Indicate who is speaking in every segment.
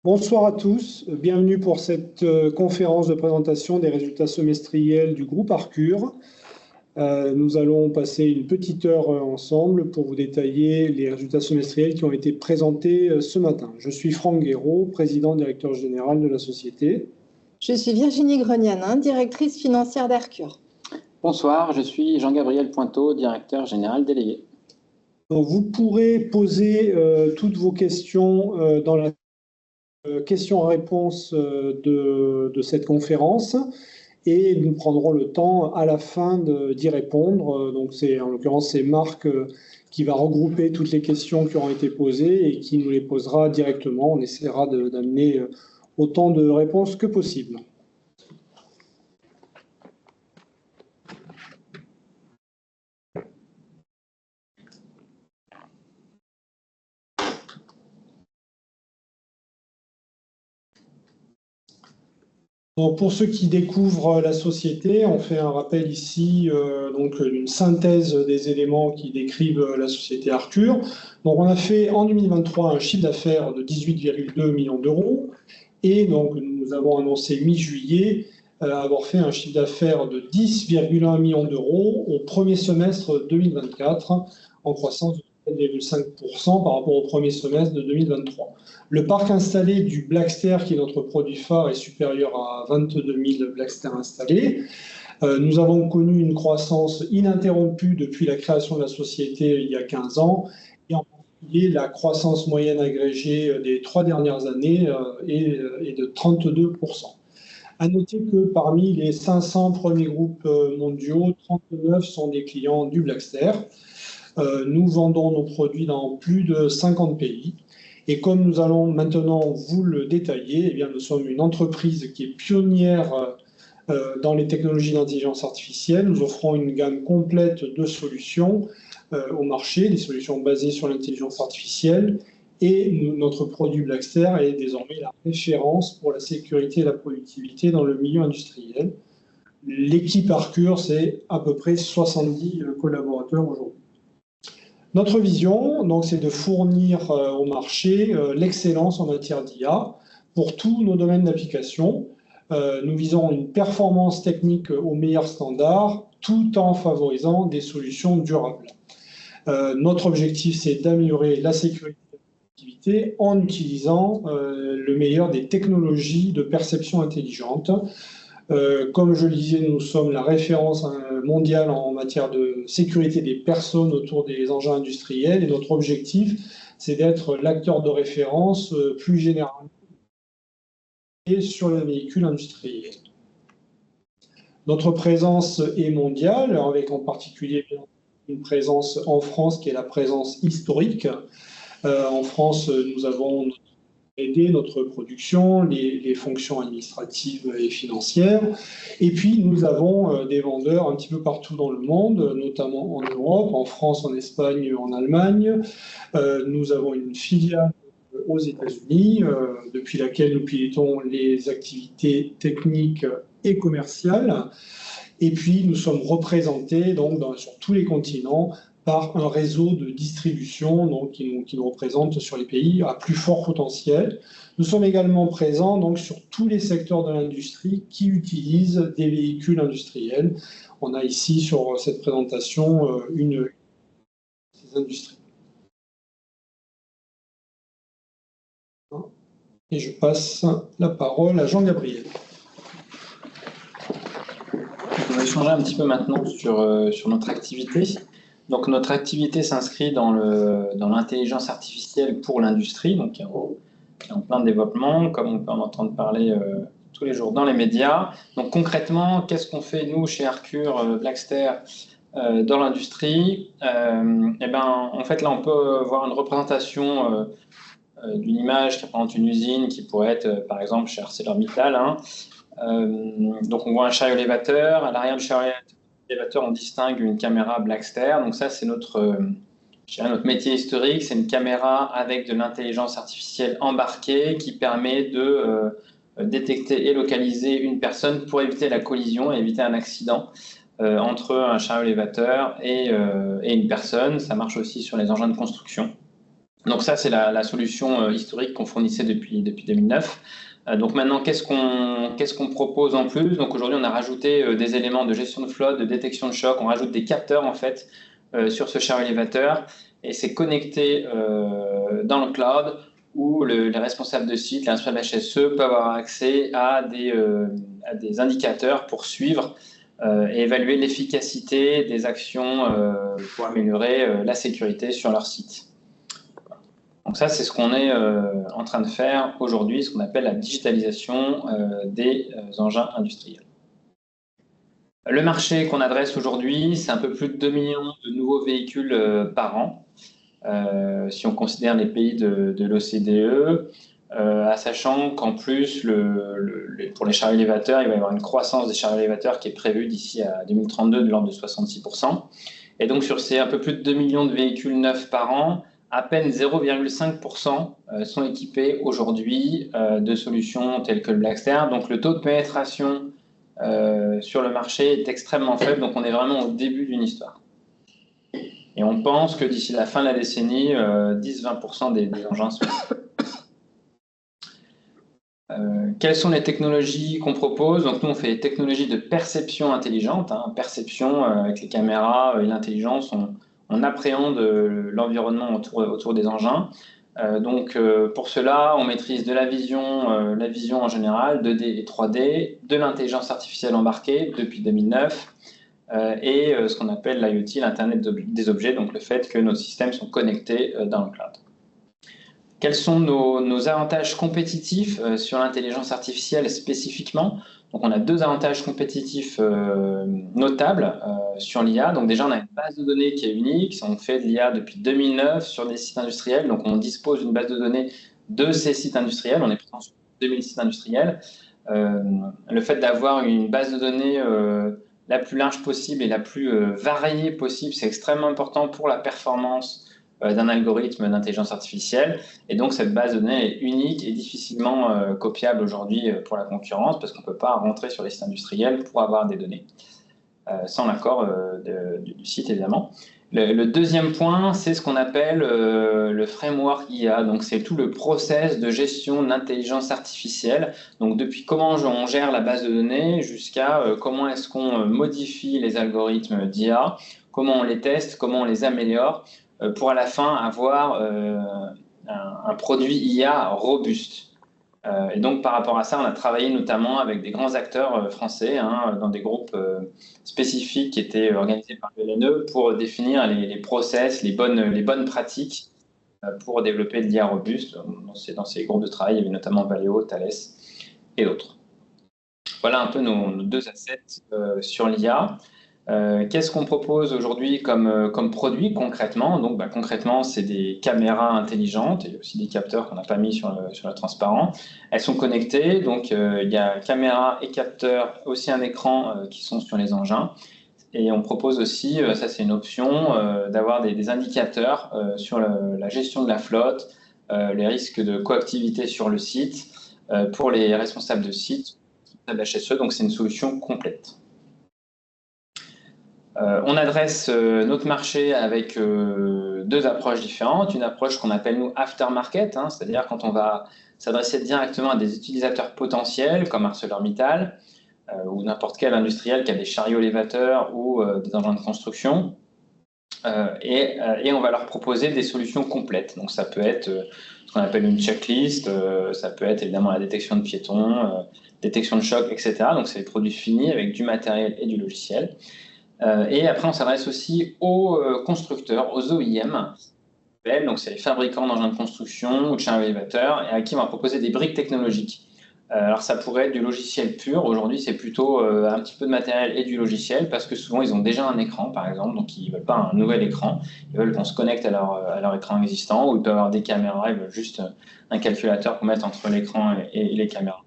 Speaker 1: Bonsoir à tous, bienvenue pour cette conférence de présentation des résultats semestriels du groupe Arcure. Nous allons passer une petite heure ensemble pour vous détailler les résultats semestriels qui ont été présentés ce matin. Je suis Franck Guéraud, président directeur général de la société.
Speaker 2: Je suis Virginie Grognanin, directrice financière d'Arcure.
Speaker 3: Bonsoir, je suis Jean-Gabriel Pointeau, directeur général délégué.
Speaker 1: Donc, vous pourrez poser toutes vos questions dans la questions-réponses de cette conférence et nous prendrons le temps à la fin d'y répondre. Donc en l'occurrence, c'est Marc qui va regrouper toutes les questions qui auront été posées et qui nous les posera directement. On essaiera d'amener autant de réponses que possible. Donc pour ceux qui découvrent la société, on fait un rappel ici d'une synthèse des éléments qui décrivent la société Arcure. Donc on a fait en 2023 un chiffre d'affaires de 18,2 millions d'euros et donc nous avons annoncé mi-juillet avoir fait un chiffre d'affaires de 10,1 millions d'euros au premier semestre 2024 en croissance de 7,5% par rapport au premier semestre de 2023. Le parc installé du Blackster, qui est notre produit phare, est supérieur à 22 000 Blackster installés. Nous avons connu une croissance ininterrompue depuis la création de la société il y a 15 ans, et en particulier la croissance moyenne agrégée des 3 dernières années est de 32%. À noter que parmi les 500 premiers groupes mondiaux, 39 sont des clients du Blackster. Nous vendons nos produits dans plus de 50 pays. Et comme nous allons maintenant vous le détailler, eh bien, nous sommes une entreprise qui est pionnière dans les technologies d'intelligence artificielle. Nous offrons une gamme complète de solutions au marché, des solutions basées sur l'intelligence artificielle. Et notre produit Blackster est désormais la référence pour la sécurité et la productivité dans le milieu industriel. L'équipe Arcure, c'est à peu près 70 collaborateurs aujourd'hui. Notre vision, donc, c'est de fournir au marché l'excellence en matière d'IA pour tous nos domaines d'application. Nous visons une performance technique au meilleur standard, tout en favorisant des solutions durables. Notre objectif, c'est d'améliorer la sécurité de l'activité en utilisant le meilleur des technologies de perception intelligente. Comme je le disais, nous sommes la référence mondiale en matière de sécurité des personnes autour des engins industriels et notre objectif, c'est d'être l'acteur de référence plus généralement sur les véhicules industriels. Notre présence est mondiale, avec en particulier une présence en France qui est la présence historique. En France, nous avons aider notre production, les fonctions administratives et financières. Et puis, nous avons des vendeurs un petit peu partout dans le monde, notamment en Europe, en France, en Espagne, en Allemagne. Nous avons une filiale aux États-Unis, depuis laquelle nous pilotons les activités techniques et commerciales. Et puis, nous sommes représentés donc, sur tous les continents par un réseau de distribution donc, qui nous représente sur les pays à plus fort potentiel. Nous sommes également présents donc, sur tous les secteurs de l'industrie qui utilisent des véhicules industriels. On a ici sur cette présentation ces industries. Et je passe la parole à Jean-Gabriel.
Speaker 3: On va échanger un petit peu maintenant sur notre activité. Donc, notre activité s'inscrit dans l'intelligence artificielle pour l'industrie, donc qui est en plein développement, comme on peut en entendre parler tous les jours dans les médias. Donc, concrètement, qu'est-ce qu'on fait, nous, chez Arcure, Blackster, dans l'industrie? En fait, là, on peut voir une représentation d'une image qui représente une usine qui pourrait être, par exemple, chez ArcelorMittal. Donc, on voit un chariot élévateur. À l'arrière du chariot élévateur, on distingue une caméra Blackster. Donc ça, c'est notre métier historique. C'est une caméra avec de l'intelligence artificielle embarquée qui permet de détecter et localiser une personne pour éviter la collision et éviter un accident entre un chariot élévateur et une personne. Ça marche aussi sur les engins de construction. Donc ça, c'est la solution historique qu'on fournissait depuis 2009. Donc maintenant, qu'est-ce qu'on propose en plus? Donc aujourd'hui, on a rajouté des éléments de gestion de flotte, de détection de choc. On rajoute des capteurs en fait sur ce char élévateur et c'est connecté dans le cloud où les responsables de site, les responsables HSE peuvent avoir accès à des indicateurs pour suivre et évaluer l'efficacité des actions pour améliorer la sécurité sur leur site. Donc ça, c'est ce qu'on est en train de faire aujourd'hui, ce qu'on appelle la digitalisation des engins industriels. Le marché qu'on adresse aujourd'hui, c'est un peu plus de 2 millions de nouveaux véhicules par an, si on considère les pays de l'OCDE, sachant qu'en plus, pour les chars élévateurs, il va y avoir une croissance des chars élévateurs qui est prévue d'ici à 2032 de l'ordre de 66%. Et donc, sur ces un peu plus de 2 millions de véhicules neufs par an, à peine 0,5% sont équipés aujourd'hui de solutions telles que le Blackster. Donc, le taux de pénétration sur le marché est extrêmement faible. Donc, on est vraiment au début d'une histoire. Et on pense que d'ici la fin de la décennie, 10-20% des engins sont. Quelles sont les technologies qu'on propose? Donc, nous, on fait des technologies de perception intelligente. Perception avec les caméras et l'intelligence, on appréhende l'environnement autour des engins. Donc, pour cela, on maîtrise de la vision en général, 2D et 3D, de l'intelligence artificielle embarquée depuis 2009, et ce qu'on appelle l'IoT, l'Internet des objets, donc le fait que nos systèmes sont connectés dans le cloud. Quels sont nos avantages compétitifs sur l'intelligence artificielle spécifiquement? Donc, on a 2 avantages compétitifs notables sur l'IA. Donc, déjà, on a une base de données qui est unique. On fait de l'IA depuis 2009 sur des sites industriels. Donc, on dispose d'une base de données de ces sites industriels. On est présent sur 2000 sites industriels. Le fait d'avoir une base de données la plus large possible et la plus variée possible, c'est extrêmement important pour la performance d'un algorithme d'intelligence artificielle. Et donc, cette base de données est unique et difficilement copiable aujourd'hui pour la concurrence parce qu'on ne peut pas rentrer sur les sites industriels pour avoir des données, sans l'accord du site, évidemment. Le deuxième point, c'est ce qu'on appelle le framework IA. Donc, c'est tout le process de gestion de l'intelligence artificielle. Donc, depuis comment on gère la base de données jusqu'à comment est-ce qu'on modifie les algorithmes d'IA, comment on les teste, comment on les améliore, pour à la fin avoir un produit IA robuste. Et donc, par rapport à ça, on a travaillé notamment avec des grands acteurs français dans des groupes spécifiques qui étaient organisés par le LNE pour définir les process, les bonnes pratiques pour développer de l'IA robuste. Dans ces groupes de travail, il y avait notamment Valeo, Thales et d'autres. Voilà un peu nos 2 assets sur l'IA. Qu'est-ce qu'on propose aujourd'hui comme produit concrètement? Donc, concrètement, c'est des caméras intelligentes et aussi des capteurs qu'on n'a pas mis sur le transparent. Elles sont connectées, donc il y a caméra et capteur, aussi un écran qui sont sur les engins. Et on propose aussi, ça c'est une option, d'avoir des indicateurs sur la gestion de la flotte, les risques de coactivité sur le site pour les responsables de site, HSE, donc c'est une solution complète. On adresse notre marché avec 2 approches différentes. Une approche qu'on appelle, nous, aftermarket, c'est-à-dire quand on va s'adresser directement à des utilisateurs potentiels comme ArcelorMittal ou n'importe quel industriel qui a des chariots élévateurs ou des engins de construction. Et on va leur proposer des solutions complètes. Donc, ça peut être ce qu'on appelle une checklist, ça peut être évidemment la détection de piétons, détection de choc, etc. Donc, c'est des produits finis avec du matériel et du logiciel. Et après, on s'adresse aussi aux constructeurs, aux OEM. Donc, c'est les fabricants d'engins de construction ou de chariots élévateurs et à qui on va proposer des briques technologiques. Alors, ça pourrait être du logiciel pur. Aujourd'hui, c'est plutôt un petit peu de matériel et du logiciel parce que souvent, ils ont déjà un écran, par exemple. Donc, ils ne veulent pas un nouvel écran. Ils veulent qu'on se connecte à leur écran existant ou ils peuvent avoir des caméras. Ils veulent juste un calculateur pour mettre entre l'écran et les caméras.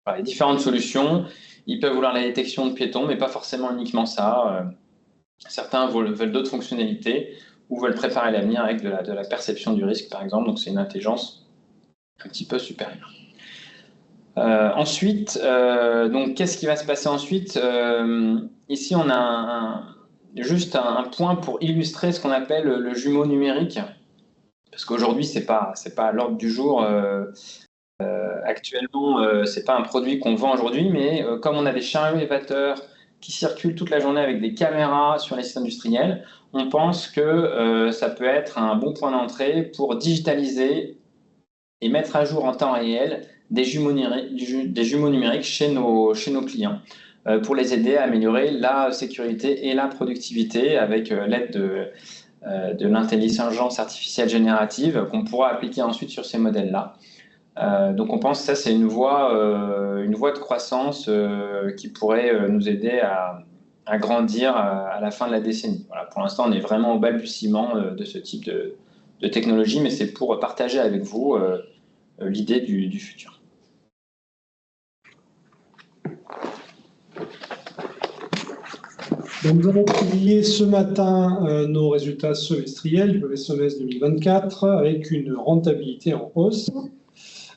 Speaker 3: Voilà, les différentes solutions. Ils peuvent vouloir la détection de piétons, mais pas forcément uniquement ça. Certains veulent d'autres fonctionnalités ou veulent préparer l'avenir avec de la perception du risque, par exemple. Donc, c'est une intelligence un petit peu supérieure. Ensuite, donc qu'est-ce qui va se passer ensuite? Ici, on a juste un point pour illustrer ce qu'on appelle le jumeau numérique. parce qu'aujourd'hui, c'est pas à l'ordre du jour. Actuellement, c'est pas un produit qu'on vend aujourd'hui, mais comme on a des chariots élévateurs qui circulent toute la journée avec des caméras sur les sites industriels, on pense que ça peut être un bon point d'entrée pour digitaliser et mettre à jour en temps réel des jumeaux numériques chez nos clients, pour les aider à améliorer la sécurité et la productivité avec l'aide de l'intelligence artificielle générative qu'on pourra appliquer ensuite sur ces modèles-là. Donc on pense que ça, c'est une voie de croissance qui pourrait nous aider à grandir à la fin de la décennie. Voilà, pour l'instant, on est vraiment au balbutiement de ce type de technologie, mais c'est pour partager avec vous l'idée du futur.
Speaker 1: Donc, nous avons publié ce matin nos résultats semestriels du premier semestre 2024 avec une rentabilité en hausse.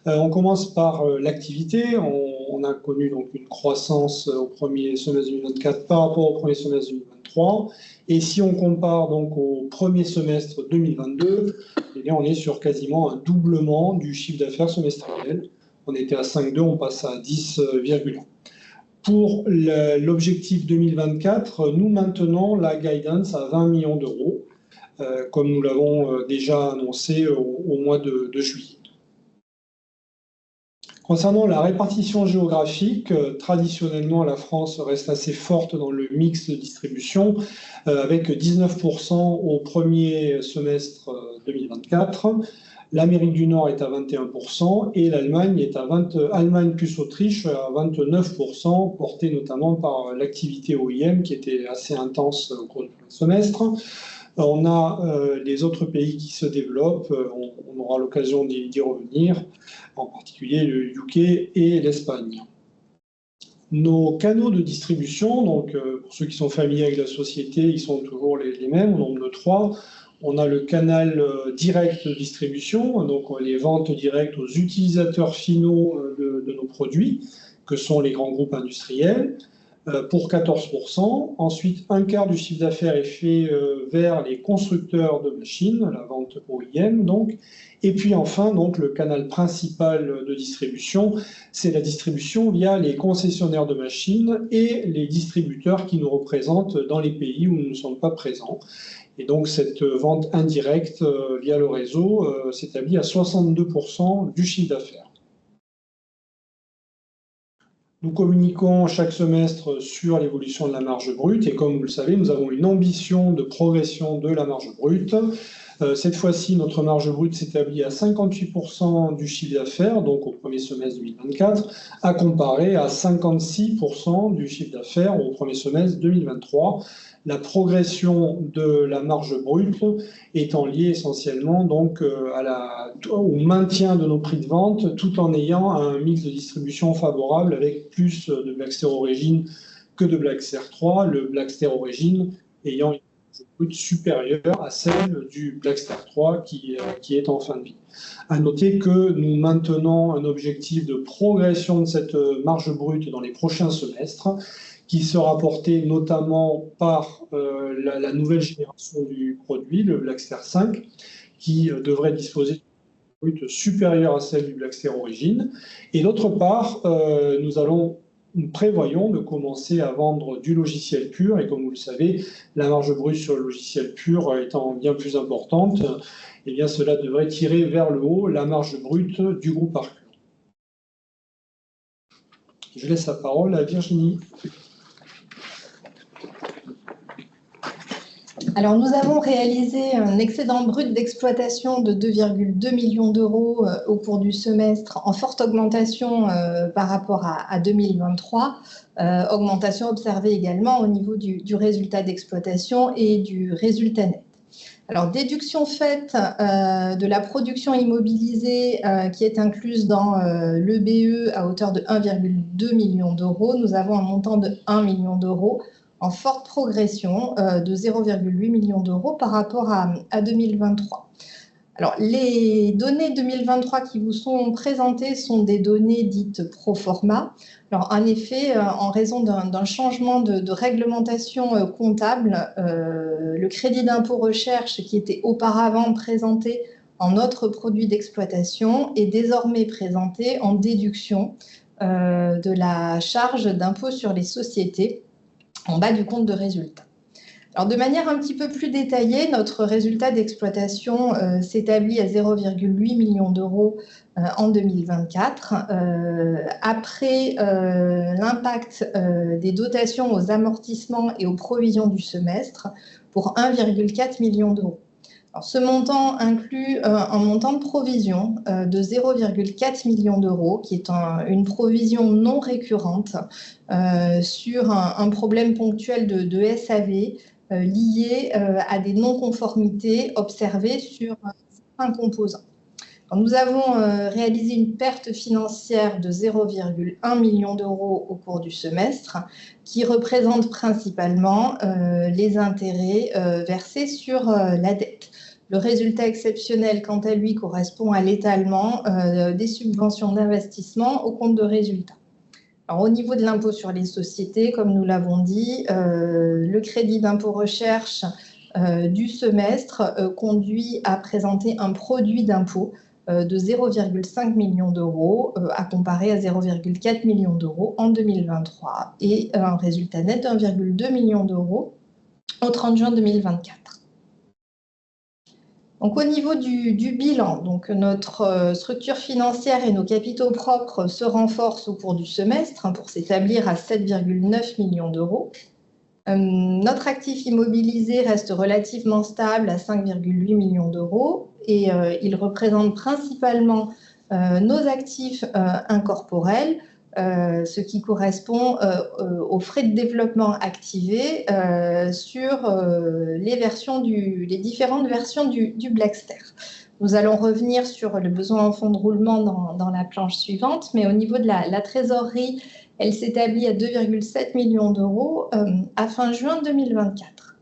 Speaker 1: On commence par l'activité. On a connu donc une croissance au premier semestre 2024 par rapport au premier semestre 2023. Et si on compare donc au premier semestre 2022, eh bien on est sur quasiment un doublement du chiffre d'affaires semestriel. On était à 5,2, on passe à 10,1. Pour l'objectif 2024, nous maintenons la guidance à 20 millions d'euros, comme nous l'avons déjà annoncé au mois de juillet. Concernant la répartition géographique, traditionnellement, la France reste assez forte dans le mix de distribution, avec 19% au premier semestre 2024. L'Amérique du Nord est à 21% et l'Allemagne est à Allemagne plus Autriche à 29%, portée notamment par l'activité OEM qui était assez intense au cours du semestre. On a les autres pays qui se développent, on aura l'occasion d'y revenir, en particulier le UK et l'Espagne. Nos canaux de distribution, donc pour ceux qui sont familiers avec la société, ils sont toujours les mêmes, au nombre de 3. On a le canal direct de distribution, donc les ventes directes aux utilisateurs finaux de nos produits, que sont les grands groupes industriels, pour 14%. Ensuite, un quart du chiffre d'affaires est fait vers les constructeurs de machines, la vente OEM donc. Et puis enfin, donc, le canal principal de distribution, c'est la distribution via les concessionnaires de machines et les distributeurs qui nous représentent dans les pays où nous ne sommes pas présents. Et donc cette vente indirecte via le réseau s'établit à 62% du chiffre d'affaires. Nous communiquons chaque semestre sur l'évolution de la marge brute et comme vous le savez, nous avons une ambition de progression de la marge brute. Cette fois-ci, notre marge brute s'établit à 58% du chiffre d'affaires, donc au premier semestre 2024, à comparer à 56% du chiffre d'affaires au premier semestre 2023. La progression de la marge brute étant liée essentiellement donc au maintien de nos prix de vente tout en ayant un mix de distribution favorable avec plus de Blackster Origin que de Blackster 3, le Blackster Origin ayant une marge brute supérieure à celle du Blackster 3 qui est en fin de vie. À noter que nous maintenons un objectif de progression de cette marge brute dans les prochains semestres, qui sera porté notamment par la nouvelle génération du produit, le Blackster 5, qui devrait disposer d'une brute supérieure à celle du Blackster Origin. Et d'autre part, nous prévoyons de commencer à vendre du logiciel pur, et comme vous le savez, la marge brute sur le logiciel pur étant bien plus importante, eh bien cela devrait tirer vers le haut la marge brute du groupe Arcure. Je laisse la parole à Virginie.
Speaker 2: Alors, nous avons réalisé un excédent brut d'exploitation de 2,2 millions d'euros au cours du semestre, en forte augmentation par rapport à 2023, augmentation observée également au niveau du résultat d'exploitation et du résultat net. Alors, déduction faite de la production immobilisée qui est incluse dans l'EBE à hauteur de 1,2 million d'euros, nous avons un montant de 1 million d'euros, en forte progression de 0,8 million d'euros par rapport à 2023. Alors, les données 2023 qui vous sont présentées sont des données dites pro forma. Alors, en effet, en raison d'un changement de réglementation comptable, le crédit d'impôt recherche qui était auparavant présenté en autres produits d'exploitation est désormais présenté en déduction de la charge d'impôt sur les sociétés en bas du compte de résultat. Alors, de manière un petit peu plus détaillée, notre résultat d'exploitation s'établit à 0,8 million d'euros en 2024, après l'impact des dotations aux amortissements et aux provisions du semestre pour 1,4 million d'euros. Alors, ce montant inclut un montant de provision de 0,4 million d'euros, qui est une provision non récurrente sur un problème ponctuel de SAV lié à des non-conformités observées sur certains composants. Alors, nous avons réalisé une perte financière de 0,1 million d'euros au cours du semestre, qui représente principalement les intérêts versés sur la dette. Le résultat exceptionnel, quant à lui, correspond à l'étalement des subventions d'investissement au compte de résultat. Alors, au niveau de l'impôt sur les sociétés, comme nous l'avons dit, le crédit d'impôt recherche du semestre conduit à présenter un produit d'impôt de 0,5 million d'euros à comparer à 0,4 million d'euros en 2023 et un résultat net de 1,2 million d'euros au 30 juin 2024. Donc, au niveau du bilan, donc, notre structure financière et nos capitaux propres se renforcent au cours du semestre pour s'établir à 7,9 millions d'euros. Notre actif immobilisé reste relativement stable à 5,8 millions d'euros et il représente principalement nos actifs incorporels, ce qui correspond aux frais de développement activés sur les différentes versions du Blackster. Nous allons revenir sur le besoin en fonds de roulement dans la planche suivante, mais au niveau de la trésorerie, elle s'établit à 2,7 millions d'euros à fin juin 2024.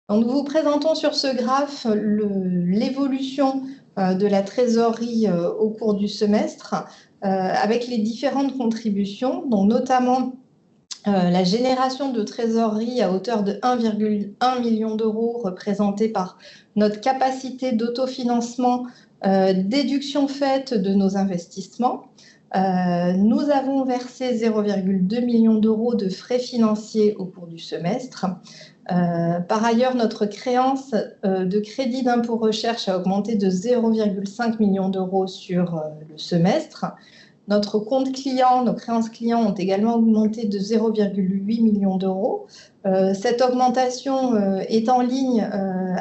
Speaker 2: Donc, nous vous présentons sur ce graphe l'évolution de la trésorerie au cours du semestre avec les différentes contributions, donc notamment la génération de trésorerie à hauteur de 1,1 million d'euros représentée par notre capacité d'autofinancement, déduction faite de nos investissements. Nous avons versé 0,2 million d'euros de frais financiers au cours du semestre. Par ailleurs, notre créance de crédit d'impôt recherche a augmenté de 0,5 million d'euros sur le semestre. Notre compte client, nos créances clients ont également augmenté de 0,8 million d'euros. Cette augmentation est en ligne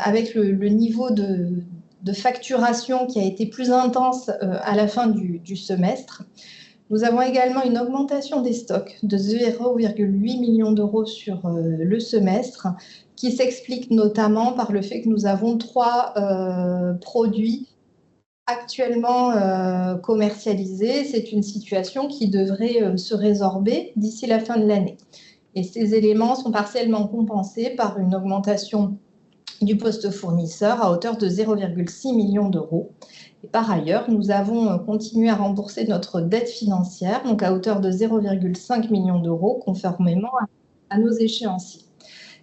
Speaker 2: avec le niveau de facturation qui a été plus intense à la fin du semestre. Nous avons également une augmentation des stocks de 0,8 millions d'euros sur le semestre, qui s'explique notamment par le fait que nous avons 3 produits actuellement commercialisés. C'est une situation qui devrait se résorber d'ici la fin de l'année. Et ces éléments sont partiellement compensés par une augmentation du poste fournisseur à hauteur de 0,6 millions d'euros. Et par ailleurs, nous avons continué à rembourser notre dette financière, donc à hauteur de 0,5 millions d'euros, conformément à nos échéanciers.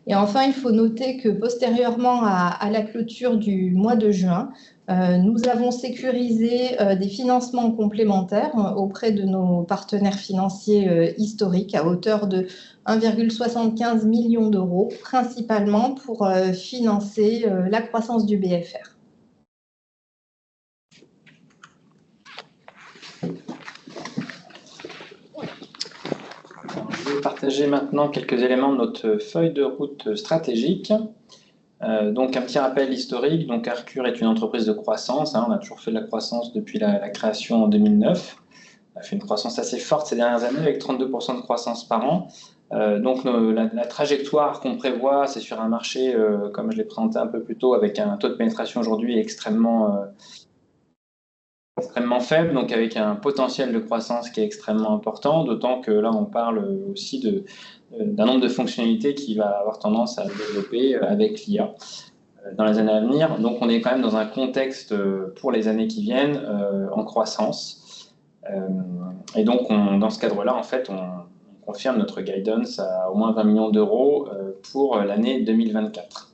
Speaker 2: Et enfin, il faut noter que postérieurement à la clôture du mois de juin, nous avons sécurisé des financements complémentaires auprès de nos partenaires financiers historiques à hauteur de 1,75 million d'euros, principalement pour financer la croissance du BFR.
Speaker 3: Je vais partager maintenant quelques éléments de notre feuille de route stratégique. Donc un petit rappel historique, donc Arcure est une entreprise de croissance, on a toujours fait de la croissance depuis la création en 2009. On a fait une croissance assez forte ces dernières années avec 32% de croissance par an. Donc la trajectoire qu'on prévoit, c'est sur un marché, comme je l'ai présenté un peu plus tôt, avec un taux de pénétration aujourd'hui extrêmement faible, donc avec un potentiel de croissance qui est extrêmement important, d'autant que là on parle aussi d'un nombre de fonctionnalités qui va avoir tendance à développer avec l'IA dans les années à venir. Donc on est quand même dans un contexte pour les années qui viennent en croissance. Et donc dans ce cadre-là, en fait, on confirme notre guidance à au moins 20 millions d'euros pour l'année 2024.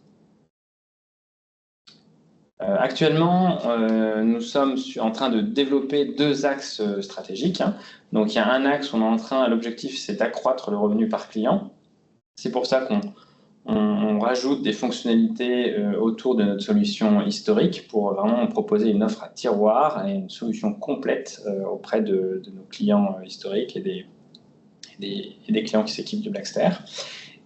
Speaker 3: Actuellement, nous sommes en train de développer 2 axes stratégiques. Donc, il y a un axe, l'objectif, c'est d'accroître le revenu par client. C'est pour ça qu'on rajoute des fonctionnalités autour de notre solution historique pour vraiment proposer une offre à tiroir et une solution complète auprès de nos clients historiques et des clients qui s'équipent du Blackster.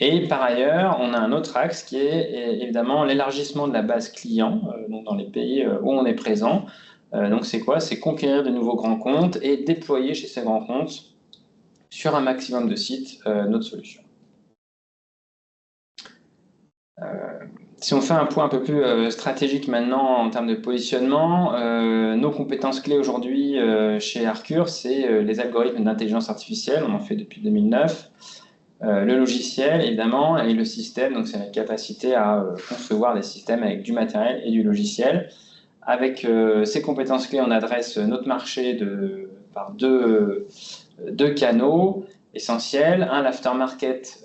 Speaker 3: Et par ailleurs, on a un autre axe qui est évidemment l'élargissement de la base client donc dans les pays où on est présent. Donc c'est quoi? C'est conquérir de nouveaux grands comptes et déployer chez ces grands comptes sur un maximum de sites notre solution. Si on fait un point un peu plus stratégique maintenant en termes de positionnement, nos compétences clés aujourd'hui chez Arcure, c'est les algorithmes d'intelligence artificielle, on en fait depuis 2009. Le logiciel, évidemment, et le système, donc c'est la capacité à concevoir des systèmes avec du matériel et du logiciel. Avec ces compétences clés, on adresse notre marché par deux canaux essentiels. Un, l'aftermarket,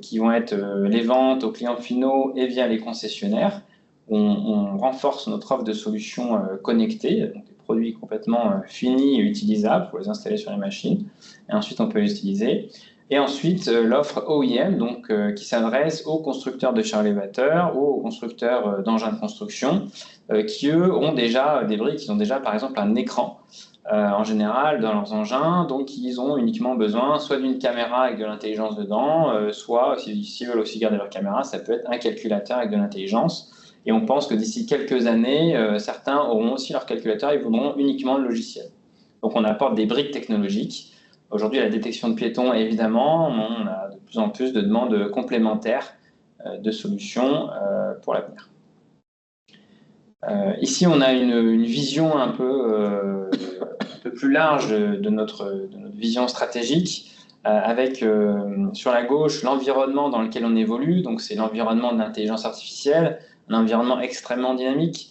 Speaker 3: qui vont être les ventes aux clients finaux et via les concessionnaires. On renforce notre offre de solutions connectées, donc des produits complètement finis et utilisables pour les installer sur les machines. Et ensuite, on peut les utiliser. Et ensuite, l'offre OEM, donc, qui s'adresse aux constructeurs de chars élévateurs ou aux constructeurs d'engins de construction, qui, eux, ont déjà des briques, ils ont déjà, par exemple, un écran, en général, dans leurs engins. Donc, ils ont uniquement besoin soit d'une caméra avec de l'intelligence dedans, soit, s'ils veulent aussi garder leur caméra, ça peut être un calculateur avec de l'intelligence. Et on pense que d'ici quelques années, certains auront aussi leur calculateur et voudront uniquement le logiciel. Donc, on apporte des briques technologiques. Aujourd'hui, la détection de piétons, évidemment, on a de plus en plus de demandes complémentaires de solutions pour l'avenir. Ici, on a une vision un peu plus large de notre vision stratégique, avec sur la gauche l'environnement dans lequel on évolue. Donc, c'est l'environnement de l'intelligence artificielle, un environnement extrêmement dynamique.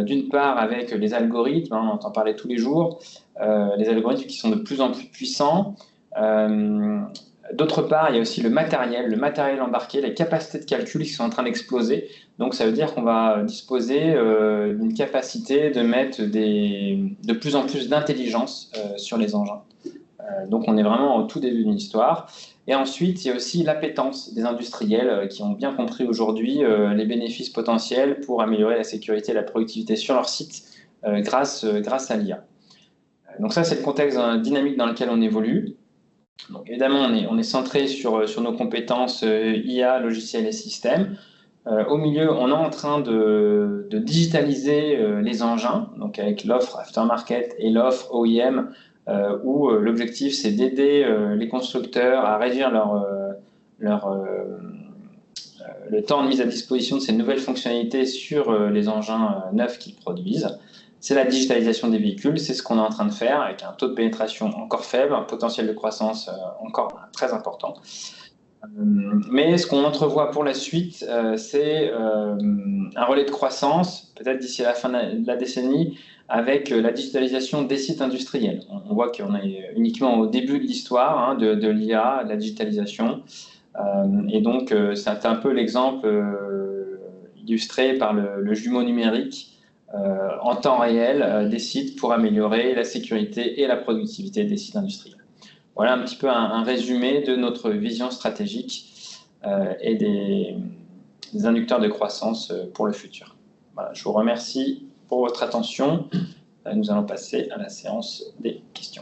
Speaker 3: D'une part, avec les algorithmes, on entend parler tous les jours, les algorithmes qui sont de plus en plus puissants. D'autre part, il y a aussi le matériel embarqué, les capacités de calcul qui sont en train d'exploser. Donc, ça veut dire qu'on va disposer d'une capacité de mettre de plus en plus d'intelligence sur les engins. Donc, on est vraiment au tout début d'une histoire. Et ensuite, il y a aussi l'appétence des industriels qui ont bien compris aujourd'hui les bénéfices potentiels pour améliorer la sécurité et la productivité sur leur site grâce à l'IA. Donc ça, c'est le contexte dynamique dans lequel on évolue. Donc évidemment, on est centré sur nos compétences IA, logiciels et systèmes. Au milieu, on est en train de digitaliser les engins, donc avec l'offre aftermarket et l'offre OEM, où l'objectif, c'est d'aider les constructeurs à réduire le temps de mise à disposition de ces nouvelles fonctionnalités sur les engins neufs qu'ils produisent. C'est la digitalisation des véhicules, c'est ce qu'on est en train de faire avec un taux de pénétration encore faible, un potentiel de croissance encore très important. Mais ce qu'on entrevoit pour la suite, c'est un relais de croissance, peut-être d'ici la fin de la décennie, avec la digitalisation des sites industriels. On voit qu'on est uniquement au début de l'histoire de l'IA, de la digitalisation. Et donc, c'est un peu l'exemple illustré par le jumeau numérique en temps réel des sites pour améliorer la sécurité et la productivité des sites industriels. Voilà un petit peu un résumé de notre vision stratégique et des inducteurs de croissance pour le futur. Voilà, je vous remercie pour votre attention. Nous allons passer à la séance des questions.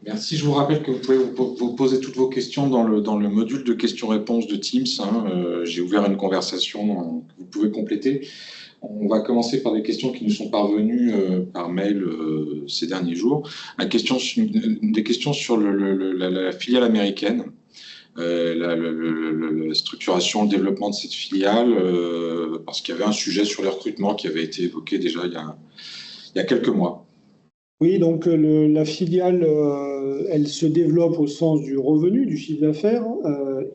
Speaker 4: Merci. Je vous rappelle que vous pouvez vous poser toutes vos questions dans le module de questions-réponses de Teams. J'ai ouvert une conversation que vous pouvez compléter. On va commencer par des questions qui nous sont parvenues par mail ces derniers jours. Des questions sur la filiale américaine, la structuration, le développement de cette filiale, parce qu'il y avait un sujet sur les recrutements qui avait été évoqué déjà il y a quelques mois.
Speaker 1: Oui, donc la filiale, elle se développe au sens du revenu, du chiffre d'affaires,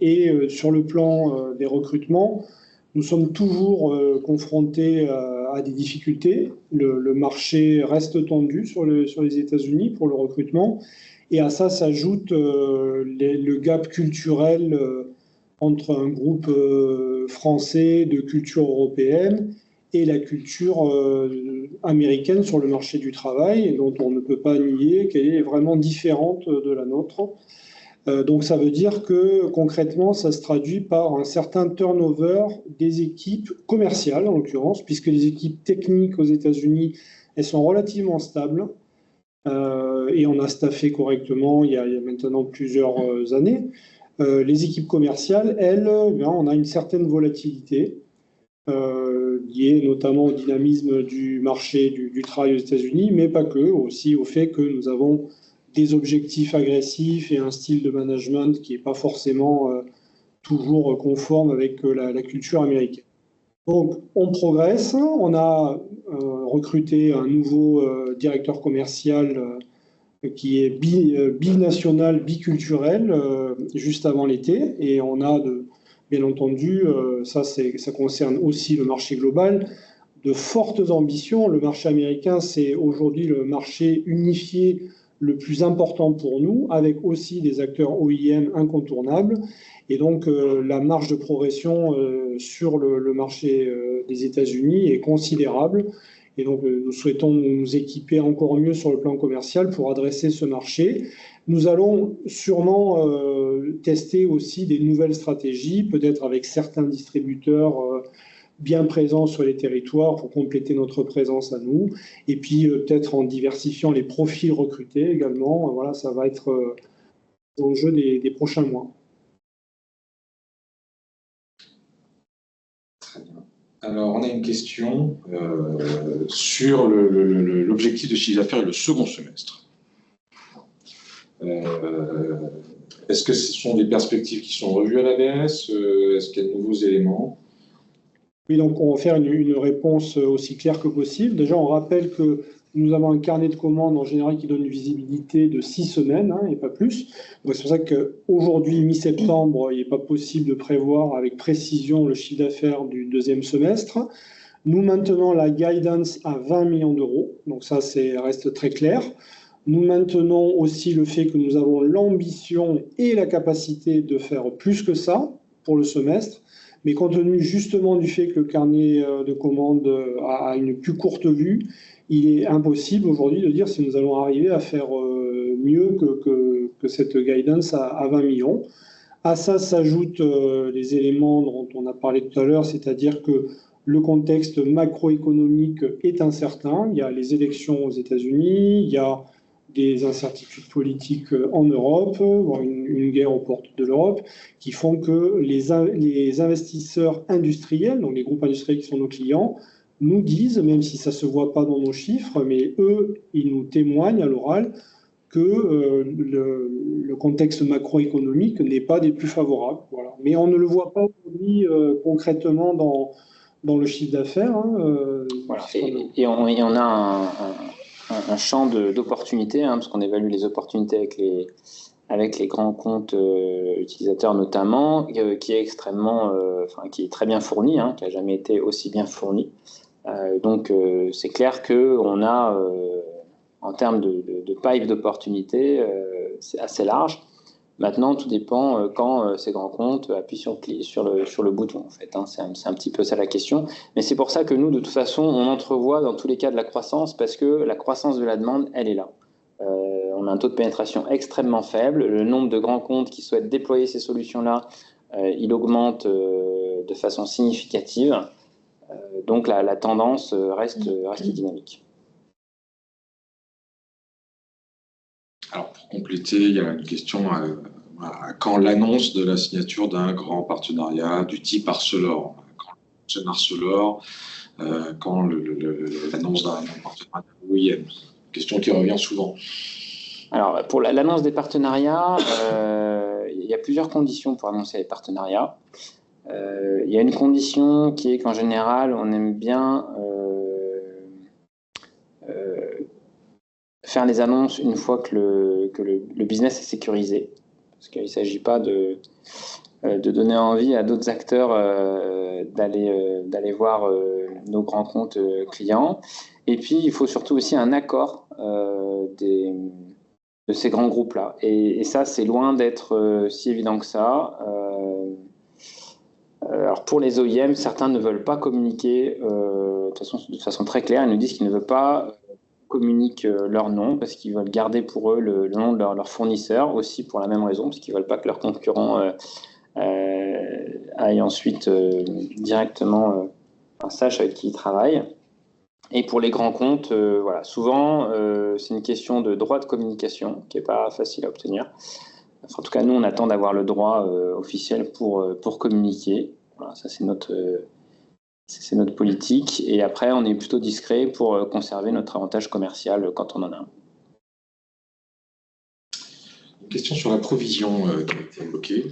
Speaker 1: et sur le plan des recrutements, nous sommes toujours confrontés a des difficultés. Le marché reste tendu sur les États-Unis pour le recrutement. Et à ça s'ajoute le gap culturel entre un groupe français de culture européenne et la culture américaine sur le marché du travail, et dont on ne peut pas nier qu'elle est vraiment différente de la nôtre. Donc ça veut dire que concrètement, ça se traduit par un certain turnover des équipes commerciales, en l'occurrence, puisque les équipes techniques aux États-Unis, elles sont relativement stables. Et on a staffé correctement il y a maintenant plusieurs années. Les équipes commerciales, elles, on a une certaine volatilité liée notamment au dynamisme du marché du travail aux États-Unis, mais pas que, aussi au fait que nous avons des objectifs agressifs et un style de management qui n'est pas forcément toujours conforme avec la culture américaine. Donc, on progresse. On a recruté un nouveau directeur commercial qui est binational, biculturel, juste avant l'été. Et on a, bien entendu, ça concerne aussi le marché global, de fortes ambitions. Le marché américain, c'est aujourd'hui le marché unifié le plus important pour nous, avec aussi des acteurs OEM incontournables. Et donc, la marge de progression sur le marché des États-Unis est considérable. Et donc, nous souhaitons nous équiper encore mieux sur le plan commercial pour adresser ce marché. Nous allons sûrement tester aussi des nouvelles stratégies, peut-être avec certains distributeurs bien présents sur les territoires pour compléter notre présence à nous. Et puis, peut-être en diversifiant les profils recrutés également. Voilà, ça va être l'enjeu des prochains mois.
Speaker 4: Très bien. Alors, on a une question sur l'objectif de chiffre d'affaires et le second semestre. Est-ce que ce sont des perspectives qui sont revues à la baisse? Est-ce qu'il y a de nouveaux éléments?
Speaker 1: Oui, donc on va faire une réponse aussi claire que possible. Déjà, on rappelle que nous avons un carnet de commandes en général qui donne une visibilité de 6 semaines et pas plus. Donc c'est pour ça qu'aujourd'hui, mi-septembre, il n'est pas possible de prévoir avec précision le chiffre d'affaires du deuxième semestre. Nous maintenons la guidance à 20 millions d'euros. Donc ça, reste très clair. Nous maintenons aussi le fait que nous avons l'ambition et la capacité de faire plus que ça pour le semestre. Mais compte tenu justement du fait que le carnet de commandes a une plus courte vue, il est impossible aujourd'hui de dire si nous allons arriver à faire mieux que cette guidance à 20 millions. À ça s'ajoutent les éléments dont on a parlé tout à l'heure, c'est-à-dire que le contexte macroéconomique est incertain. Il y a les élections aux États-Unis, il y a des incertitudes politiques en Europe, une guerre aux portes de l'Europe, qui font que les investisseurs industriels, donc les groupes industriels qui sont nos clients, nous disent, même si ça ne se voit pas dans nos chiffres, mais eux, ils nous témoignent à l'oral que le contexte macroéconomique n'est pas des plus favorables. Voilà. Mais on ne le voit pas aujourd'hui concrètement dans le chiffre d'affaires.
Speaker 3: Voilà. Et on a un champ d'opportunités, parce qu'on évalue les opportunités avec les grands comptes utilisateurs notamment, qui est extrêmement, qui est très bien fourni, qui n'a jamais été aussi bien fourni. Donc c'est clair qu'on a, en termes de pipe d'opportunités, c'est assez large. Maintenant, tout dépend quand ces grands comptes appuient sur le bouton, en fait. C'est un petit peu ça la question. Mais c'est pour ça que nous, de toute façon, on entrevoit dans tous les cas de la croissance, parce que la croissance de la demande, elle est là. On a un taux de pénétration extrêmement faible. Le nombre de grands comptes qui souhaitent déployer ces solutions-là, il augmente de façon significative. Donc la tendance reste dynamique.
Speaker 4: Alors, pour compléter, il y a une question quand l'annonce de la signature d'un grand partenariat du type Arcelor, quand Arcelor, quand l'annonce d'un partenariat OEM, question qui revient souvent.
Speaker 3: Alors, pour l'annonce des partenariats, il y a plusieurs conditions pour annoncer les partenariats. Il y a une condition qui est qu'en général, on aime bien faire les annonces une fois que le business est sécurisé. Parce qu'il ne s'agit pas de donner envie à d'autres acteurs d'aller voir nos grands comptes clients. Et puis, il faut surtout aussi un accord de ces grands groupes-là. Et ça, c'est loin d'être si évident que ça. Alors pour les OEM, certains ne veulent pas communiquer de façon très claire. Ils nous disent qu'ils ne veulent pas communiquer leur nom parce qu'ils veulent garder pour eux le nom de leur fournisseur, aussi pour la même raison, parce qu'ils ne veulent pas que leurs concurrents aillent ensuite directement sache avec qui ils travaillent. Et pour les grands comptes, voilà, souvent, c'est une question de droit de communication qui n'est pas facile à obtenir. Enfin, en tout cas, nous, on attend d'avoir le droit officiel pour communiquer. Voilà, ça, c'est notre politique. Et après, on est plutôt discret pour conserver notre avantage commercial quand on en a un.
Speaker 4: Une question sur la provision qui a été évoquée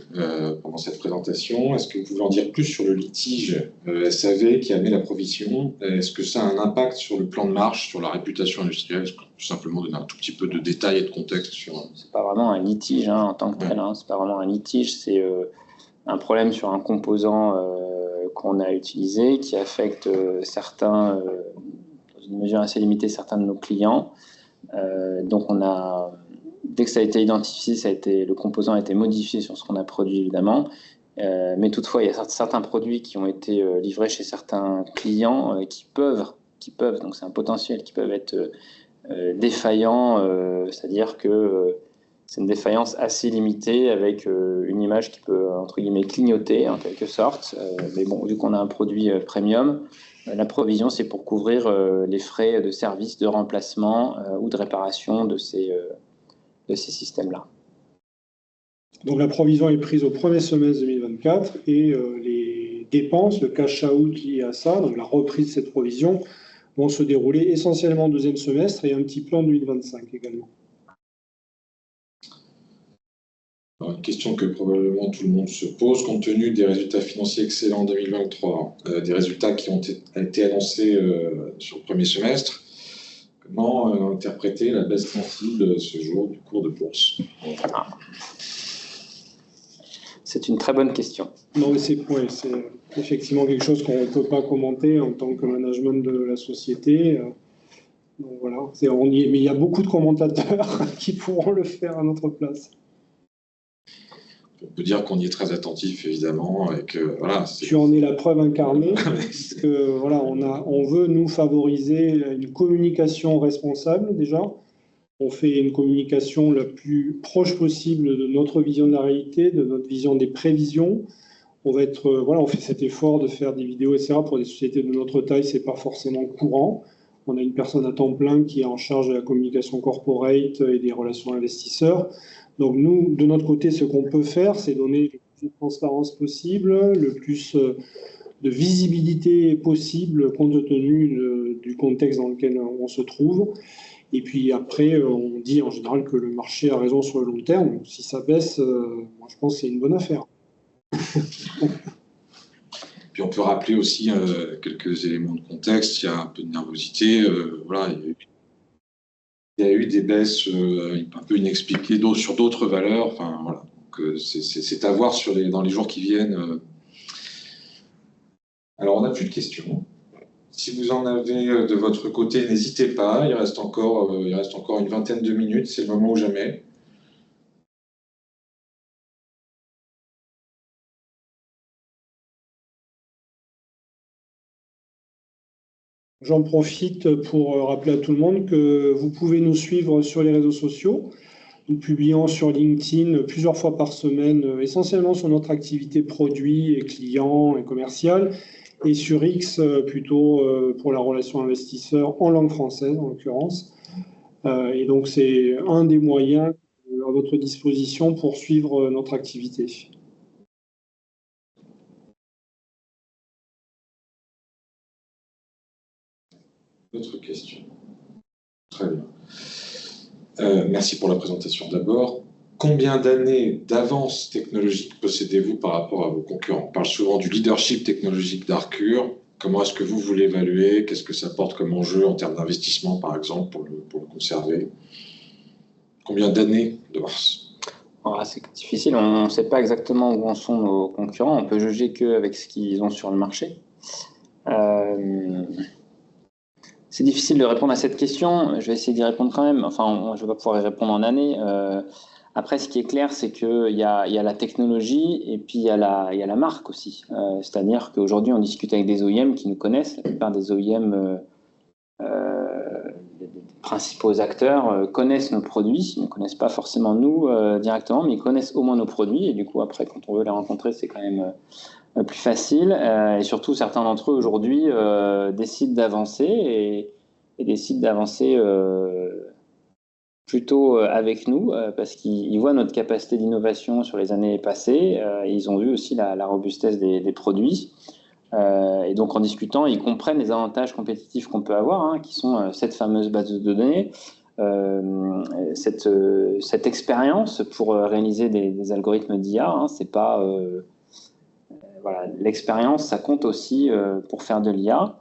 Speaker 4: pendant cette présentation. Est-ce que vous pouvez en dire plus sur le litige SAV qui a amené la provision? Est-ce que ça a un impact sur le plan de marche, sur la réputation industrielle? Est-ce que tout simplement donner un tout petit peu de détails et de contexte sur...
Speaker 3: C'est pas vraiment un litige en tant que tel. C'est pas vraiment un litige. C'est un problème sur un composant qu'on a utilisé qui affecte certains, dans une mesure assez limitée, certains de nos clients. Donc on a... Dès que ça a été identifié, le composant a été modifié sur ce qu'on a produit, évidemment. Mais toutefois, il y a certains produits qui ont été livrés chez certains clients qui peuvent, donc c'est un potentiel, qui peuvent être défaillants, c'est-à-dire que c'est une défaillance assez limitée avec une image qui peut, entre guillemets, clignoter en quelque sorte. Mais bon, vu qu'on a un produit premium, la provision, c'est pour couvrir les frais de service, de remplacement ou de réparation de ces systèmes-là.
Speaker 1: Donc la provision est prise au premier semestre 2024 et les dépenses, le cash out lié à ça, donc la reprise de cette provision, vont se dérouler essentiellement au deuxième semestre et un petit peu en 2025 également.
Speaker 4: Alors, une question que probablement tout le monde se pose, compte tenu des résultats financiers excellents en 2023, des résultats qui ont été annoncés sur le premier semestre, comment interpréter la baisse sensible ce jour du cours de bourse?
Speaker 3: C'est une très bonne question.
Speaker 1: Non, mais c'est effectivement quelque chose qu'on ne peut pas commenter en tant que management de la société. Donc voilà, mais il y a beaucoup de commentateurs qui pourront le faire à notre place.
Speaker 4: On peut dire qu'on y est très attentif, évidemment, et que voilà.
Speaker 1: Tu en es la preuve incarnée, parce que voilà, on veut nous favoriser une communication responsable déjà. On fait une communication la plus proche possible de notre vision de la réalité, de notre vision des prévisions. On fait cet effort de faire des vidéos, etc. Pour des sociétés de notre taille, c'est pas forcément courant. On a une personne à temps plein qui est en charge de la communication corporate et des relations investisseurs. Donc nous, de notre côté, ce qu'on peut faire, c'est donner le plus de transparence possible, le plus de visibilité possible compte tenu du contexte dans lequel on se trouve. Et puis après, on dit en général que le marché a raison sur le long terme. Donc, si ça baisse, moi, je pense que c'est une bonne affaire.
Speaker 4: Puis on peut rappeler aussi quelques éléments de contexte. Il y a un peu de nervosité. Voilà, il y a eu des baisses un peu inexpliquées sur d'autres valeurs. Enfin, voilà. Donc, c'est à voir dans les jours qui viennent. Alors, on n'a plus de questions. Si vous en avez de votre côté, n'hésitez pas. Il reste encore une vingtaine de minutes. C'est le moment ou jamais.
Speaker 1: J'en profite pour rappeler à tout le monde que vous pouvez nous suivre sur les réseaux sociaux. Nous publions sur LinkedIn plusieurs fois par semaine, essentiellement sur notre activité produit et client et commercial, et sur X plutôt pour la relation investisseur en langue française en l'occurrence. Et donc c'est un des moyens à votre disposition pour suivre notre activité.
Speaker 4: D'autres questions? Très bien. Merci pour la présentation d'abord. Combien d'années d'avance technologique possédez-vous par rapport à vos concurrents? On parle souvent du leadership technologique d'Arcure. Comment est-ce que vous l'évaluez? Qu'est-ce que ça porte comme enjeu en termes d'investissement, par exemple, pour le conserver? Combien d'années d'avance?
Speaker 3: C'est difficile, on ne sait pas exactement où en sont nos concurrents, on peut juger qu'avec ce qu'ils ont sur le marché. C'est difficile de répondre à cette question, je vais essayer d'y répondre quand même, enfin je ne vais pas pouvoir y répondre en année. Après, ce qui est clair, c'est qu'il y a la technologie et puis il y a la marque aussi. C'est-à-dire qu'aujourd'hui, on discute avec des OEM qui nous connaissent, la plupart des OEM les principaux acteurs connaissent nos produits, ils ne connaissent pas forcément nous directement, mais ils connaissent au moins nos produits, et du coup après quand on veut les rencontrer c'est quand même plus facile, et surtout certains d'entre eux aujourd'hui décident d'avancer et décident d'avancer plutôt avec nous parce qu'ils voient notre capacité d'innovation sur les années passées, et ils ont vu aussi la robustesse des produits. Et donc en discutant, ils comprennent les avantages compétitifs qu'on peut avoir, hein, qui sont cette fameuse base de données, cette expérience pour réaliser des algorithmes d'IA. Hein, c'est pas voilà, l'expérience, ça compte aussi pour faire de l'IA.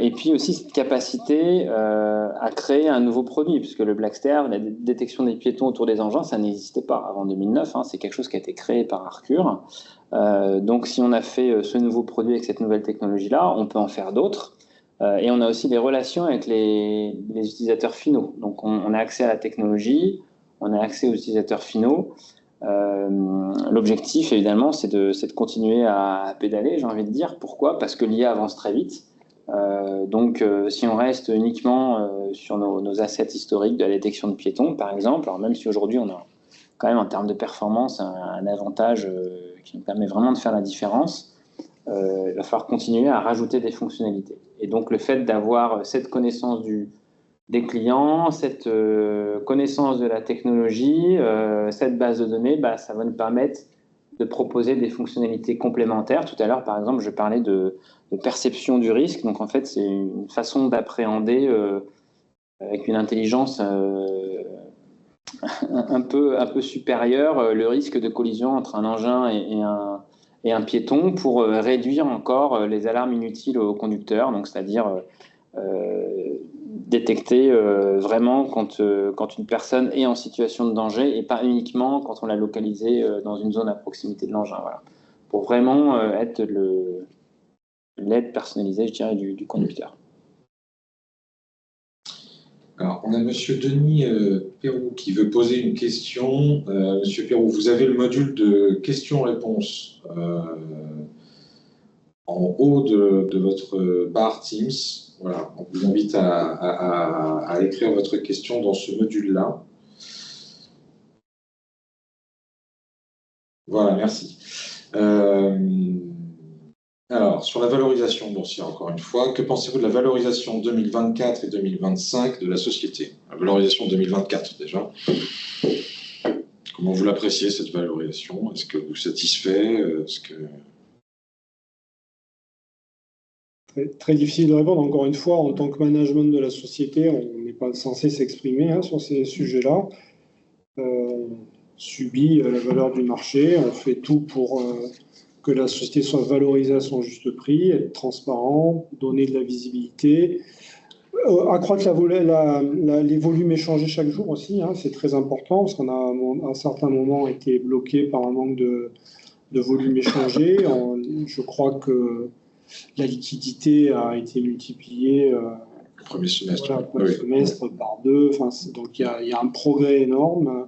Speaker 3: Et puis aussi cette capacité à créer un nouveau produit, puisque le Blackster, la détection des piétons autour des engins, ça n'existait pas avant 2009. Hein, c'est quelque chose qui a été créé par Arcure. Donc si on a fait ce nouveau produit avec cette nouvelle technologie-là, on peut en faire d'autres. Et on a aussi des relations avec les utilisateurs finaux. Donc on a accès à la technologie, on a accès aux utilisateurs finaux. L'objectif, évidemment, c'est de continuer à pédaler, j'ai envie de dire. Pourquoi? Parce que l'IA avance très vite. Donc si on reste uniquement sur nos assets historiques de la détection de piétons, par exemple, alors même si aujourd'hui on a quand même en termes de performance un avantage qui nous permet vraiment de faire la différence, il va falloir continuer à rajouter des fonctionnalités. Et donc le fait d'avoir cette connaissance des clients, cette connaissance de la technologie, cette base de données, ça va nous permettre de proposer des fonctionnalités complémentaires. Tout à l'heure, par exemple, je parlais de perception du risque. Donc en fait, c'est une façon d'appréhender avec une intelligence un peu supérieur le risque de collision entre un engin et un piéton pour réduire encore les alarmes inutiles aux conducteurs, donc c'est-à-dire détecter vraiment quand une personne est en situation de danger et pas uniquement quand on l'a localisée dans une zone à proximité de l'engin. Voilà. Pour vraiment être l'aide personnalisée, je dirais, du conducteur.
Speaker 4: Alors, on a Monsieur Denis Perroux qui veut poser une question. Monsieur Perroux, vous avez le module de questions-réponses en haut de votre barre Teams. Voilà, on vous invite à écrire votre question dans ce module-là. Voilà, merci. Alors, sur la valorisation boursière, encore une fois, que pensez-vous de la valorisation 2024 et 2025 de la société? La valorisation 2024, déjà. Comment vous l'appréciez, cette valorisation? Est-ce que vous satisfait?
Speaker 1: Très difficile de répondre. Encore une fois, en tant que management de la société, on n'est pas censé s'exprimer sur ces sujets-là. On subit la valeur du marché, on fait tout pour que la société soit valorisée à son juste prix, être transparent, donner de la visibilité, accroître les volumes échangés chaque jour aussi, hein, c'est très important parce qu'on a à un certain moment été bloqué par un manque de volume échangé. Je crois que la liquidité a été multipliée
Speaker 4: le premier semestre,
Speaker 1: semestre par 2. Donc il y a un progrès énorme.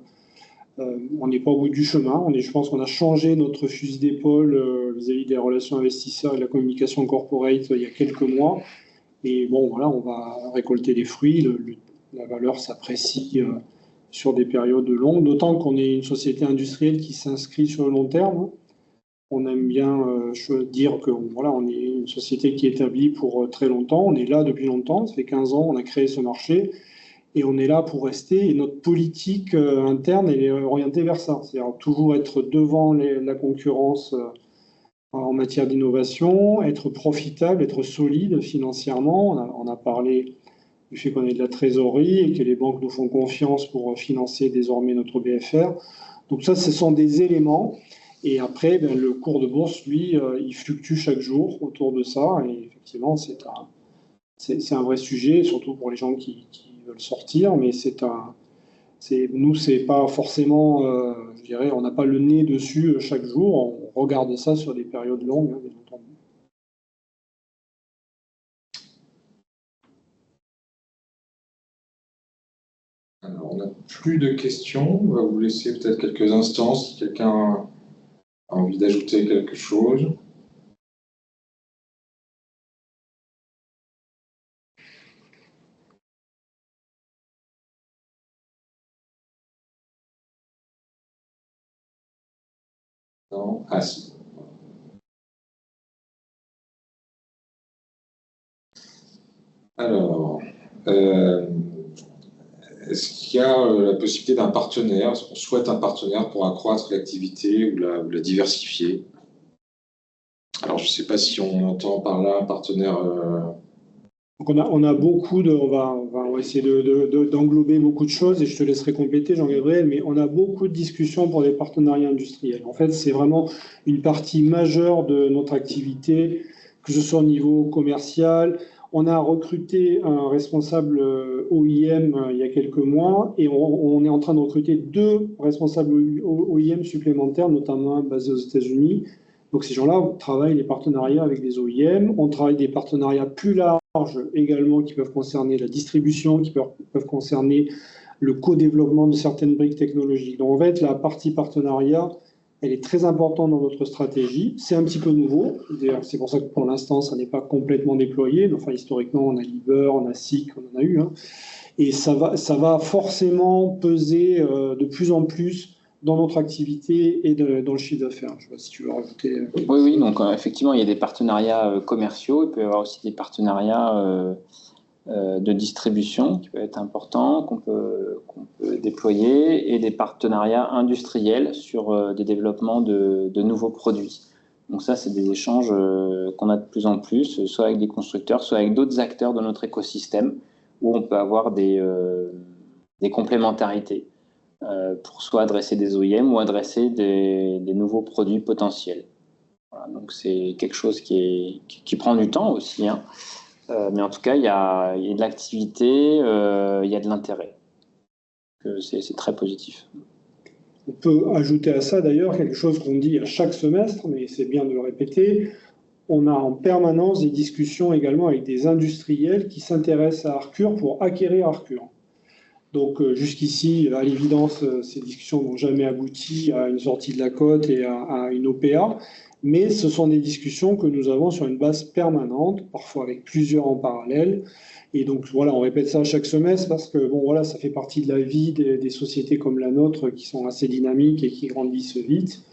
Speaker 1: On n'est pas au bout du chemin. Je pense qu'on a changé notre fusil d'épaule vis-à-vis des relations investisseurs et de la communication corporate il y a quelques mois. Et bon, voilà, on va récolter les fruits. La valeur s'apprécie sur des périodes longues, d'autant qu'on est une société industrielle qui s'inscrit sur le long terme. On aime bien dire que voilà, on est une société qui est établie pour très longtemps. On est là depuis longtemps. Ça fait 15 ans, on a créé ce marché. Et on est là pour rester. Et notre politique interne, elle est orientée vers ça. C'est-à-dire toujours être devant la concurrence en matière d'innovation, être profitable, être solide financièrement. On a parlé du fait qu'on ait de la trésorerie et que les banques nous font confiance pour financer désormais notre BFR. Donc ça, ce sont des éléments. Et après, le cours de bourse, lui, il fluctue chaque jour autour de ça. Et effectivement, c'est un vrai sujet, surtout pour les gens qui veulent sortir. Mais c'est Nous, c'est pas forcément, je dirais, on n'a pas le nez dessus chaque jour. On regarde ça sur des périodes longues, hein, bien entendu.
Speaker 4: Alors, on n'a plus de questions. On va vous laisser peut-être quelques instants si quelqu'un a envie d'ajouter quelque chose. Non? Ah si. Alors, est-ce qu'il y a la possibilité d'un partenaire? Est-ce qu'on souhaite un partenaire pour accroître l'activité ou la diversifier? Alors, je ne sais pas si on entend par là un partenaire.
Speaker 1: Donc on a beaucoup de, on va essayer d'englober beaucoup de choses et je te laisserai compléter, Jean-Gabriel, mais on a beaucoup de discussions pour des partenariats industriels. En fait, c'est vraiment une partie majeure de notre activité, que ce soit au niveau commercial. On a recruté un responsable OIM il y a quelques mois et on est en train de recruter 2 responsables OIM supplémentaires, notamment basés aux États-Unis. Donc ces gens-là travaillent les partenariats avec des OIM. On travaille des partenariats plus larges également qui peuvent concerner la distribution, qui peuvent concerner le co-développement de certaines briques technologiques. Donc en fait, la partie partenariat, elle est très importante dans notre stratégie. C'est un petit peu nouveau. C'est pour ça que pour l'instant, ça n'est pas complètement déployé. Mais enfin, historiquement, on a Liber, on a SIC, on en a eu. Hein. Et ça va forcément peser de plus en plus dans notre activité et dans le chiffre d'affaires. Je ne sais pas si tu veux rajouter.
Speaker 3: Oui, donc effectivement, il y a des partenariats commerciaux, il peut y avoir aussi des partenariats de distribution qui peuvent être importants, qu'on peut déployer, et des partenariats industriels sur des développements de nouveaux produits. Donc ça, c'est des échanges qu'on a de plus en plus, soit avec des constructeurs, soit avec d'autres acteurs de notre écosystème, où on peut avoir des complémentarités. Pour soit adresser des OEM ou adresser des nouveaux produits potentiels. Voilà, donc c'est quelque chose qui prend du temps aussi, hein. Mais en tout cas, il y a de l'activité, il y a de l'intérêt. C'est très positif.
Speaker 1: On peut ajouter à ça d'ailleurs quelque chose qu'on dit à chaque semestre, mais c'est bien de le répéter. On a en permanence des discussions également avec des industriels qui s'intéressent à Arcure pour acquérir Arcure. Donc jusqu'ici, à l'évidence, ces discussions n'ont jamais abouti à une sortie de la cote et à une OPA, mais ce sont des discussions que nous avons sur une base permanente, parfois avec plusieurs en parallèle. Et donc voilà, on répète ça chaque semestre parce que bon voilà, ça fait partie de la vie des sociétés comme la nôtre qui sont assez dynamiques et qui grandissent vite.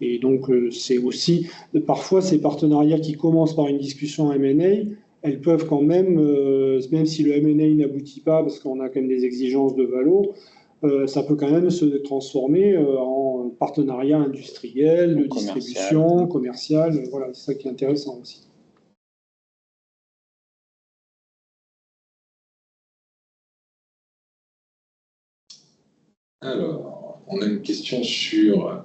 Speaker 1: Et donc c'est aussi parfois ces partenariats qui commencent par une discussion M&A. Elles peuvent quand même si le M&A n'aboutit pas, parce qu'on a quand même des exigences de valo, ça peut quand même se transformer en partenariat industriel, de distribution, commercial. Voilà, c'est ça qui est intéressant aussi.
Speaker 4: Alors, on a une question sur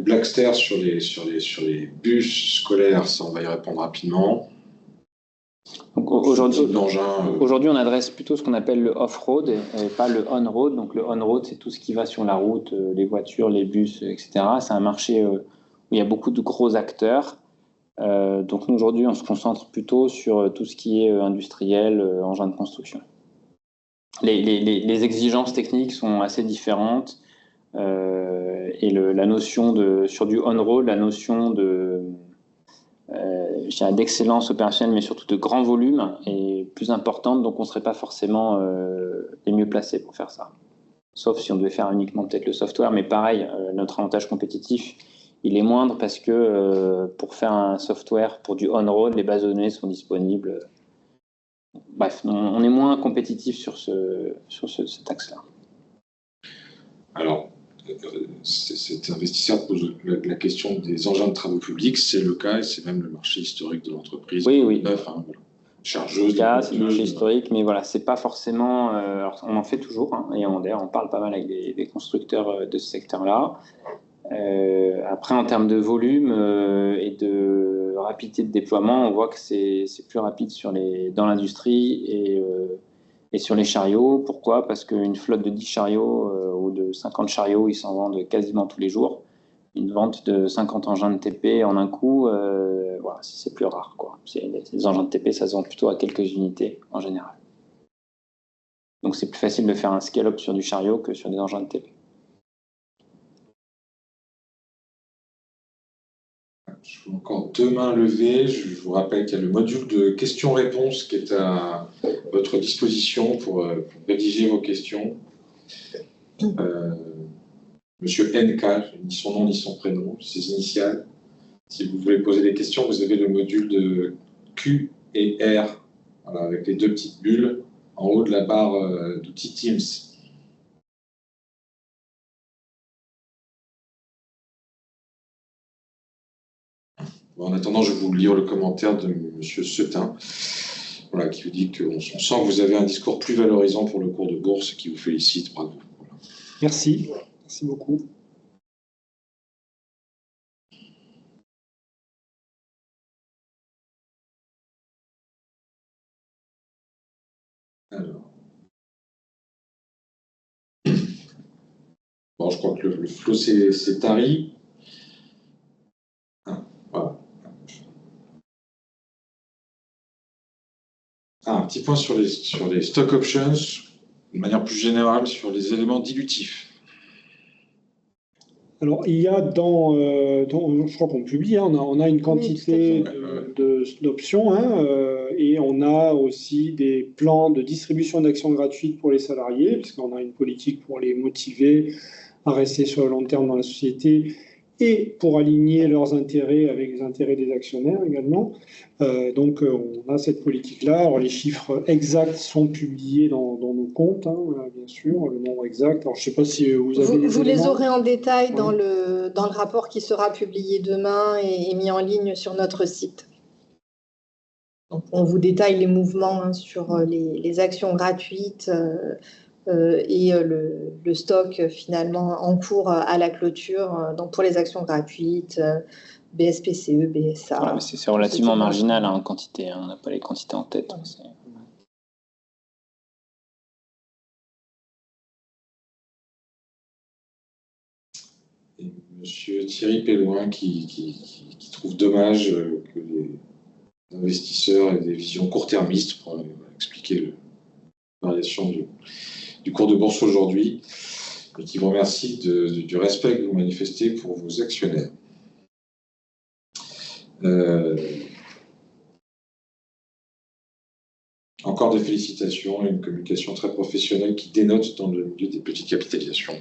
Speaker 4: Blackster sur les bus scolaires, ça on va y répondre rapidement.
Speaker 3: Aujourd'hui, on adresse plutôt ce qu'on appelle le off-road et pas le on-road. Donc le on-road, c'est tout ce qui va sur la route, les voitures, les bus, etc. C'est un marché où il y a beaucoup de gros acteurs. Donc nous, aujourd'hui, on se concentre plutôt sur tout ce qui est industriel, engin de construction. Les exigences techniques sont assez différentes et la notion sur du on-road, la notion d'excellence opérationnelle, mais surtout de grand volume, est plus importante, donc on ne serait pas forcément les mieux placés pour faire ça. Sauf si on devait faire uniquement peut-être le software, mais pareil, notre avantage compétitif, il est moindre parce que pour faire un software pour du on-road, les bases de données sont disponibles. Bref, on est moins compétitif sur cet axe-là.
Speaker 4: Alors, cet investisseur pose la question des engins de travaux publics, c'est le cas et c'est même le marché historique de l'entreprise.
Speaker 3: Oui.
Speaker 4: Neuf, hein, voilà. Chargeuse.
Speaker 3: C'est le marché historique, mais voilà, c'est pas forcément. Alors on en fait toujours, hein, et on parle pas mal avec des constructeurs de ce secteur-là. Après, en termes de volume et de rapidité de déploiement, on voit que c'est plus rapide dans l'industrie Et sur les chariots, pourquoi? Parce qu'une flotte de 10 chariots ou de 50 chariots, ils s'en vendent quasiment tous les jours. Une vente de 50 engins de TP en un coup, voilà, c'est plus rare, quoi. Les engins de TP, ça se vend plutôt à quelques unités en général. Donc c'est plus facile de faire un scale-up sur du chariot que sur des engins de TP.
Speaker 4: Je vois encore 2 mains levées. Je vous rappelle qu'il y a le module de questions-réponses qui est à votre disposition pour rédiger vos questions. Monsieur NK, ni son nom ni son prénom, ses initiales. Si vous voulez poser des questions, vous avez le module de Q et R, voilà, avec les 2 petites bulles en haut de la barre d'outils Teams. Bon, en attendant, je vais vous lire le commentaire de Monsieur Setin, voilà, qui vous dit qu'on sent que vous avez un discours plus valorisant pour le cours de bourse, qui vous félicite. Bravo. Voilà.
Speaker 1: Merci. Merci beaucoup.
Speaker 4: Alors. Bon, je crois que le flot s'est tari. Ah, voilà. Un petit point sur les stock options, de manière plus générale, sur les éléments dilutifs.
Speaker 1: Alors, il y a je crois qu'on publie, hein, on a une quantité d'options, hein, et on a aussi des plans de distribution d'actions gratuites pour les salariés, puisqu'on a une politique pour les motiver à rester sur le long terme dans la société et pour aligner leurs intérêts avec les intérêts des actionnaires également. Donc, on a cette politique-là. Alors, les chiffres exacts sont publiés dans nos comptes, hein, bien sûr, le nombre exact. Alors, je ne sais pas si vous avez
Speaker 2: Vous les aurez en détail dans le rapport qui sera publié demain et mis en ligne sur notre site. Donc, on vous détaille les mouvements, hein, sur les actions gratuites et le stock finalement en cours à la clôture, donc pour les actions gratuites, BSPCE, BSA.
Speaker 3: Voilà, mais c'est relativement marginal, hein, en quantité, hein, on n'a pas les quantités en tête. Ouais.
Speaker 4: Et Monsieur Thierry Pellouin qui trouve dommage que les investisseurs aient des visions court-termistes pour expliquer la variation du cours de bourse aujourd'hui, et qui vous remercie du respect que vous manifestez pour vos actionnaires. Encore des félicitations et une communication très professionnelle qui dénote dans le milieu des petites capitalisations.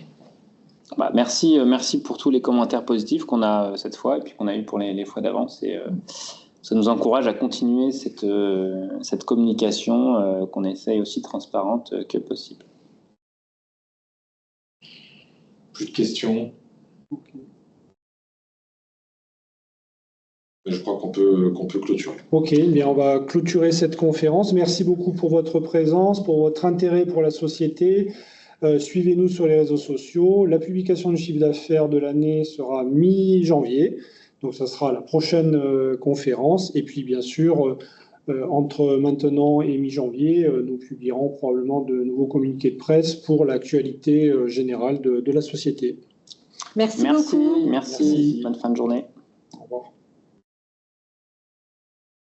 Speaker 3: Bah, merci pour tous les commentaires positifs qu'on a cette fois et puis qu'on a eu pour les fois d'avant. Ça nous encourage à continuer cette communication qu'on essaye aussi transparente que possible.
Speaker 4: Plus de questions? Je crois qu'on peut clôturer.
Speaker 1: Ok, bien on va clôturer cette conférence. Merci beaucoup pour votre présence, pour votre intérêt pour la société. Suivez-nous sur les réseaux sociaux. La publication du chiffre d'affaires de l'année sera mi-janvier. Donc, ça sera la prochaine conférence. Et puis, bien sûr, entre maintenant et mi-janvier, nous publierons probablement de nouveaux communiqués de presse pour l'actualité générale de la société.
Speaker 2: Merci beaucoup.
Speaker 3: Merci. Bonne fin de journée.